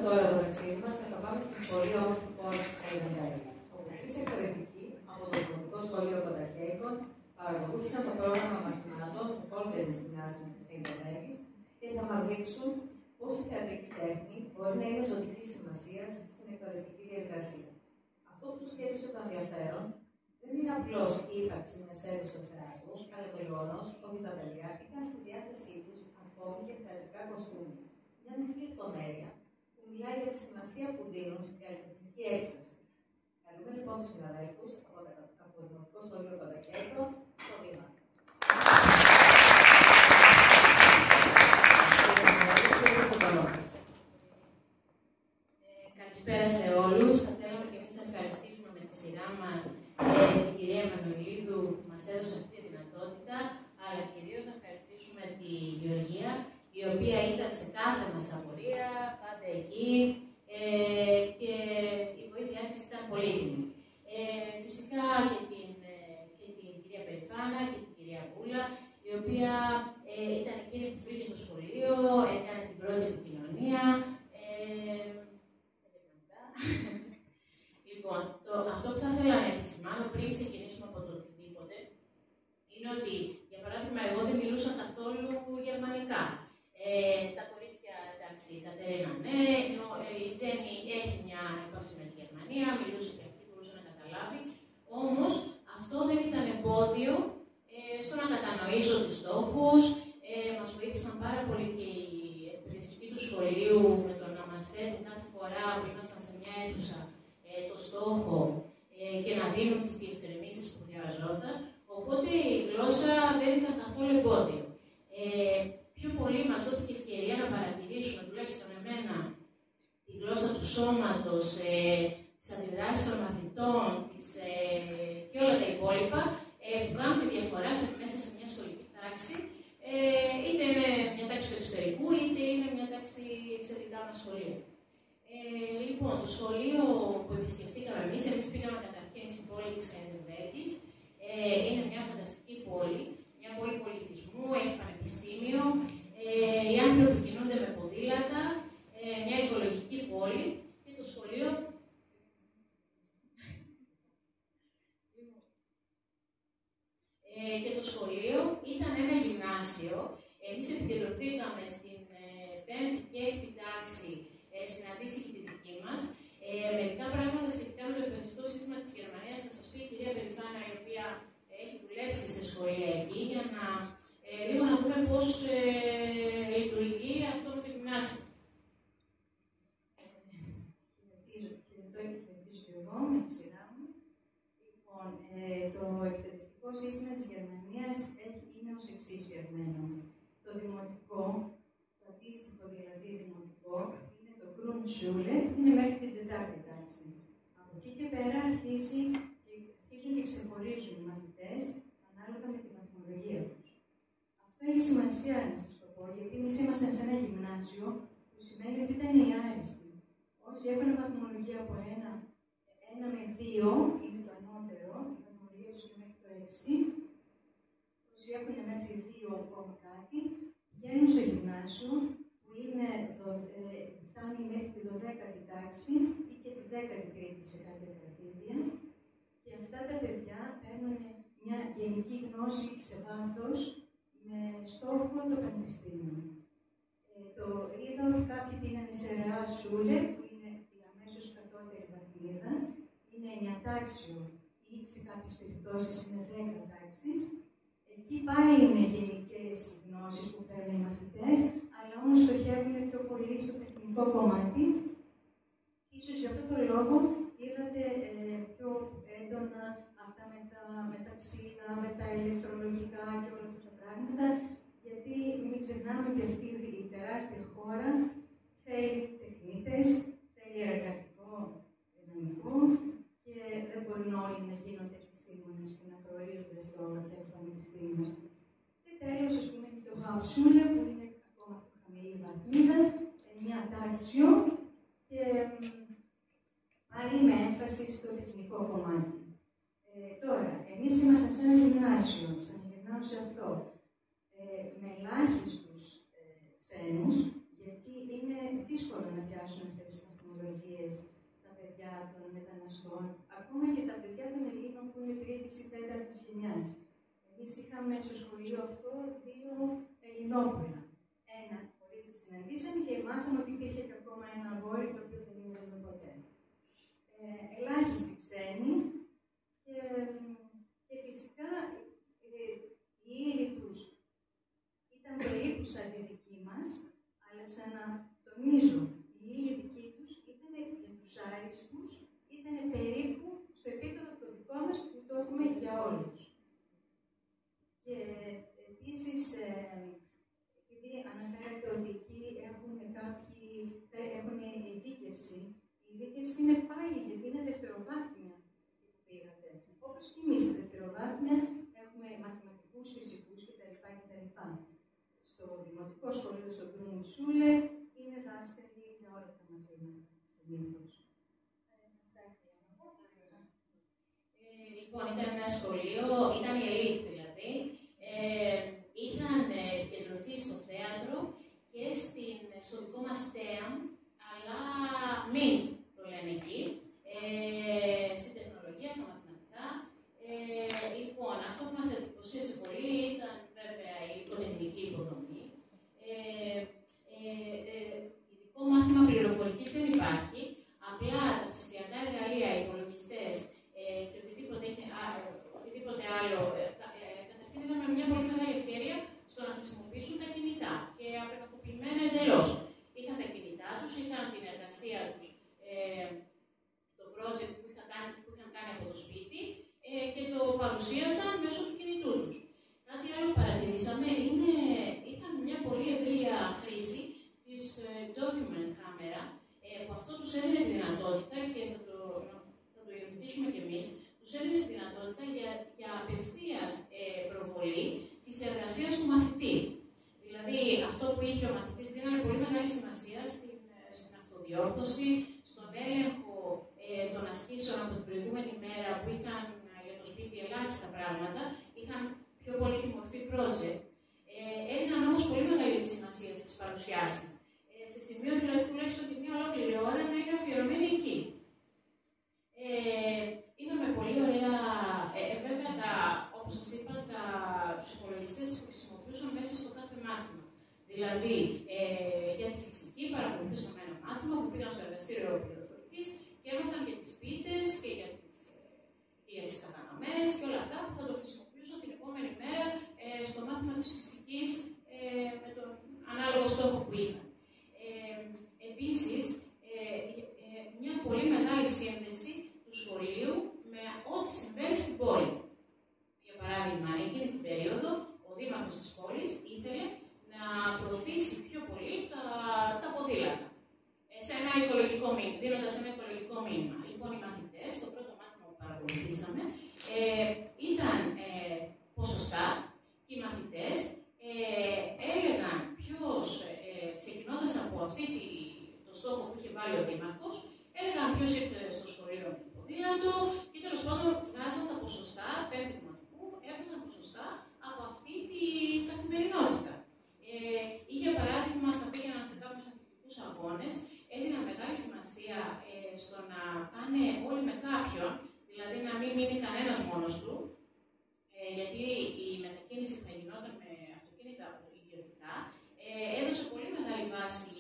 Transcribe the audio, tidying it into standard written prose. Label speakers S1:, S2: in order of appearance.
S1: τώρα το ταξίδι μας και θα πάμε στην πολύ όμορφη πόλη της Καϊδαντάρης, όπου τρεις εκπαιδευτικοί από το Δημοτικό Σχολείο Κοντακέικων παρακολούθησαν το πρόγραμμα μαθημάτων του Πόλτεζης Γυμνάσιου της Καϊδαντάρης και θα μας δείξουν πώς η θεατρική τέχνη μπορεί να είναι ζωτική σημασία στην εκπαιδευτική διαδικασία. Αυτό που τους σκέφτησε το ενδιαφέρον δεν είναι απλώς η ύπαρξη μιας αίθουσας θεάτρου, αλλά το γεγονός ότι τα παιδιά είχαν στη διάθεσή τους ακόμη και θεατρικά κοστούμια. Μια μικρή λεπτομέρεια που μιλάει για τη σημασία που δίνουν στην καλλιτεχνική έκφραση. Καλούμε λοιπόν τους συναδέλφους από το Δημοτικό Σχολείο Κοντακέικων στο βήμα.
S2: Καλησπέρα σε όλους. Θα θέλαμε και εμείς να ευχαριστήσουμε με τη σειρά μας την κυρία Εμμανουηλίδου που μας έδωσε αυτή τη δυνατότητα, αλλά κυρίως να ευχαριστήσουμε τη Γεωργία, η οποία ήταν σε κάθε μας απορία, πάντα εκεί και η βοήθειά της ήταν πολύτιμη. Φυσικά και την κυρία Περιφάνα και την κυρία Βούλα, η οποία ήταν εκείνη που βρήκε το σχολείο, έκανε την πρώτη επικοινωνία. Λοιπόν, αυτό που θα ήθελα να επισημάνω πριν ξεκινήσουμε από το οτιδήποτε είναι ότι, για παράδειγμα, εγώ δεν μιλούσα καθόλου γερμανικά. Τα κορίτσια, εντάξει, τα Τερένα, ναι, η Τζέννη έχει μια επαφή με τη Γερμανία, μιλούσε και αυτή, μπορούσε να καταλάβει. Όμως, αυτό δεν ήταν εμπόδιο στο να κατανοήσω τους στόχους. Μας βοήθησαν πάρα πολύ και οι εκπαιδευτικοί του σχολείου με το να μας θέτουν κάθε φορά που ήμασταν σε μια αίθουσα το στόχο και να δίνουν τις διευκρινήσεις που χρειαζόταν. Οπότε η γλώσσα δεν ήταν καθόλου εμπόδιο. Πιο πολύ μας δόθηκε ευκαιρία να παρατηρήσουμε, τουλάχιστον εμένα, τη γλώσσα του σώματος, τις αντιδράσεις των μαθητών και όλα τα υπόλοιπα που κάνουν τη διαφορά μέσα σε μια σχολική τάξη, είτε είναι μια τάξη του εξωτερικού, είτε είναι μια τάξη σε δικά μας σχολεία. Λοιπόν, το σχολείο που επισκεφτήκαμε εμείς πήγαμε καταρχήν στην πόλη της Χαϊδελβέργης. Είναι μια φανταστική πόλη, μια πόλη πολιτισμού, έχει πανεπιστήμιο, οι άνθρωποι κινούνται με ποδήλατα, μια οικολογική πόλη και το σχολείο. Και το σχολείο ήταν ένα γυμνάσιο. Εμείς επικεντρωθήκαμε στην 5η και 6η τάξη, στην αντίστοιχη τη δική μας. Μερικά πράγματα σχετικά με το εκπαιδευτικό σύστημα της Γερμανίας θα σας πει η κυρία Περιφάνα, η οποία έχει δουλέψει σε σχολεία εκεί, για να λίγο να δούμε πώς λειτουργεί αυτό με το γυμνάσιο.
S3: Χαιρετίζω και εγώ με τη σειρά μου. Λοιπόν, το εκπαιδευτικό σύστημα της Γερμανίας είναι ως εξής φτιαγμένο. Το δημοτικό, το αντίστοιχο δηλαδή δημοτικό, είναι το Grundschule, είναι μέχρι την 4η τάξη. Από εκεί και πέρα αρχίζουν και ξεχωρίζουν οι μαθητές ανάλογα με τη βαθμολογία τους. Αυτό έχει σημασία να σας το πω, γιατί εμείς ήμασταν σε ένα γυμνάσιο που σημαίνει ότι ήταν οι άριστοι. Όσοι έχουν βαθμολογία από 1 με 2, είναι το ανώτερο, η βαθμολογία τους είναι μέχρι το 6. Όσοι έχουν μέχρι 2 ακόμα κάτι, βγαίνουν στο γυμνάσιο, που φτάνει μέχρι τη 12η τάξη ή και τη 13η σε κάποια κρατήδια. Και αυτά τα παιδιά παίρνουν μια γενική γνώση σε βάθος με στόχο το πανεπιστήμιο. Είδα ότι κάποιοι πήγανε σε Realschule, που είναι η αμέσως κατώτερη βαθμίδα, είναι 9 τάξιο ή σε κάποιες περιπτώσεις είναι 10 τάξεις. Εκεί πάλι είναι γενικές γνώσεις που παίρνουν οι μαθητές, αλλά όμως στοχεύουν πιο πολύ στο τεχνικό κομμάτι. Ίσως γι' αυτό το λόγο είδατε πιο έντονα αυτά με τα ξύλα, με τα ηλεκτρολογικά και όλα αυτά τα πράγματα, γιατί μην ξεχνάμε ότι αυτή η τεράστια χώρα θέλει τεχνίτες, θέλει εργατικό δυναμικό και δεν μπορούν όλοι να γίνονται επιστήμονες και να προορίζονται στο πανεπιστήμιο. Και τέλος, ας πούμε, το Hauptschule, που είναι ακόμα πιο χαμηλή βαθμίδα, 9 τάξιο και πάλι με έμφαση στο τεχνικό κομμάτι. Τώρα, εμείς ήμασταν σε ένα γυμνάσιο, ξαναγυρνάω σε αυτό, με ελάχιστους ξένους, γιατί είναι δύσκολο να πιάσουμε περάσουν αυτές τις τεχνολογίες τα παιδιά των μεταναστών, ακόμα και τα παιδιά των Ελλήνων που είναι τρίτης ή τέταρτης γενιάς. Εμείς είχαμε στο σχολείο αυτό 2 Ελληνόπουλα. Ένα κορίτσι συναντήσαμε και μάθαμε ότι υπήρχε και ακόμα ένα αγόρι το οποίο δεν είδαμε ποτέ. Ελάχιστοι ξένοι και φυσικά η ύλη τους ήταν περίπου σαν τη δική μας, αλλά ξανατονίζω, η ύλη δική τους ήταν για τους άριστους, ήταν περίπου στο επίπεδο το δικό μας που το έχουμε για όλους. Και επίσης, επειδή αναφέρατε ότι εκεί έχουν ειδίκευση, η ειδίκευση είναι πάλι γιατί είναι δευτεροβάθμια που πήγατε. Όπως και εμείς στη δευτεροβάθμια έχουμε μαθηματικούς, φυσικούς κτλ. Στο δημοτικό σχολείο, στο Γκρουμουτσούλε, είναι δάσκαλοι για όλα τα μαθήματα, συνήθως.
S2: Λοιπόν, ήταν ένα σχολείο, ήταν η ελίτ δηλαδή. Είχαν επικεντρωθεί στο θέατρο και στο δικό μας ΤΕΑΜ, αλλά μην το λένε εκεί, στην τεχνολογία, στα μαθηματικά. Λοιπόν, αυτό που μας εντυπωσίασε πολύ ήταν βέβαια η υλικοτεχνική υποδομή. Ειδικό μάθημα πληροφορικής δεν υπάρχει, απλά τα ψηφιακά εργαλεία, οι υπολογιστές και οτιδήποτε άλλο. Καταρχήν είδαμε μια πολύ μεγάλη ευκαιρία στο να χρησιμοποιήσουν τα κινητά και απενοχοποιημένα εντελώς. Είχαν τα κινητά τους, είχαν την εργασία τους, το project που είχαν κάνει από το σπίτι και το παρουσίαζαν μέσω του κινητού τους. Κάτι άλλο που παρατηρήσαμε είναι είχαν μια πολύ ευρεία χρήση της document camera, που αυτό τους έδινε τη δυνατότητα και θα το υιοθετήσουμε κι εμείς, τους έδινε τη δυνατότητα για απευθείας προβολή της εργασίας του μαθητή. Δηλαδή, αυτό που είχε ο μαθητής δίνανε πολύ μεγάλη σημασία στην αυτοδιόρθωση, στον έλεγχο των ασκήσεων από την προηγούμενη μέρα που είχαν για το σπίτι ελάχιστα πράγματα, είχαν πιο πολύ τη μορφή project. Έδιναν όμως πολύ μεγάλη σημασία στις παρουσιάσεις. Σε σημείο δηλαδή τουλάχιστον και μια ολόκληρη ώρα να είναι αφιερωμένη εκεί. Είδαμε πολύ ωραία, βέβαια, όπως σας είπα, τους υπολογιστές που χρησιμοποιούσαν μέσα στο κάθε μάθημα. Δηλαδή, για τη φυσική παρακολουθήσαμε ένα μάθημα που πήγαν στο εργαστήριο πληροφορικής και έμαθαν για τις πίτες και για τις κατανομές και όλα αυτά που θα το χρησιμοποιούσαν την επόμενη μέρα στο μάθημα της φυσικής με τον ανάλογο στόχο που είχαν. Επίσης, μια πολύ μεγάλη σύνδεση του σχολείου με ό,τι συμβαίνει στην πόλη. Για παράδειγμα, εκείνη την περίοδο, ο δήμαρχος της πόλης ήθελε να προωθήσει πιο πολύ τα ποδήλατα. Δίνοντας ένα οικολογικό μήνυμα. Λοιπόν, οι μαθητές, το πρώτο μάθημα που παρακολουθήσαμε, ήταν ποσοστά και οι μαθητές έλεγαν ξεκινώντας από το στόχο που είχε βάλει ο δήμαρχος, έλεγαν ποιος ήρθε στο σχολείο με το ποδήλατο και τέλος πάντων βγάζαν τα ποσοστά, πέμπτη δημοτικού, έβγαζαν ποσοστά από αυτή την καθημερινότητα. Ή για παράδειγμα, θα πήγαιναν σε κάποιους αθλητικούς αγώνες, έδιναν μεγάλη σημασία στο να πάνε όλοι με κάποιον, δηλαδή να μην μείνει κανένας μόνος του, γιατί η μετακίνηση θα γινόταν με αυτοκίνητα ιδιωτικά, έδωσε πολύ μεγάλη βάση